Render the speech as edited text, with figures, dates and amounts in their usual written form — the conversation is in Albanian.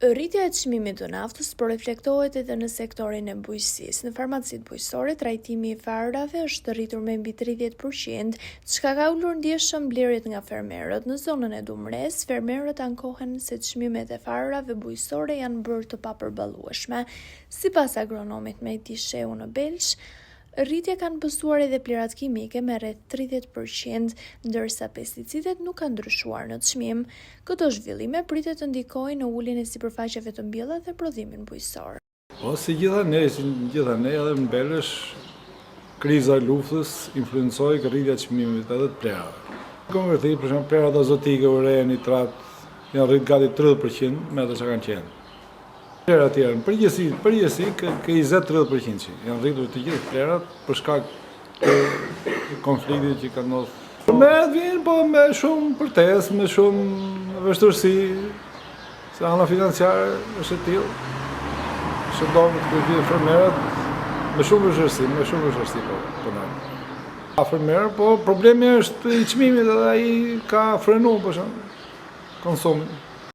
Rritja e çmimit të naftës po reflektohet edhe në sektorin e bujqësisë. Në farmacitë bujqësore, trajtimi i farërave është rritur me mbi 30%, çka ka ulur ndjeshëm blerjet nga fermerët. Në zonën e Dumres, fermerët ankohen se çmimet e farërave bujqësore janë bërë të papërballueshme. Sipas agronomit Mejti Shehu në Belsh, rritje kanë pësuar edhe plerat kimike me rreth 30%, ndërsa pesticidet nuk kanë ndryshuar në çmim. Këto zhvillime pritet të ndikojnë në uljen e sipërfaqeve të mbjella dhe prodhimin bujqësor. Si gjitha ne edhe në Belsh, kriza e luftës influencoi rritja e çmimit edhe të plerave. Konvertit, për shembull, plerat azotike, urea, nitrat janë rrit gati 30% me ato që kanë qenë. Plerat tjerë, përgjithësi ka 20-30% janë rritur të gjithë plerat për shkak të konfliktit që ka ndodhur. Fermerët vijnë po me shumë përtesë, me shumë vështirësi, se ana financiare është e tillë. Që do të vijnë fermerët me shumë vështirësi po punojnë. Fermerët, po problemi është i çmimit, edhe ai ka frenuar për shembull konsumin.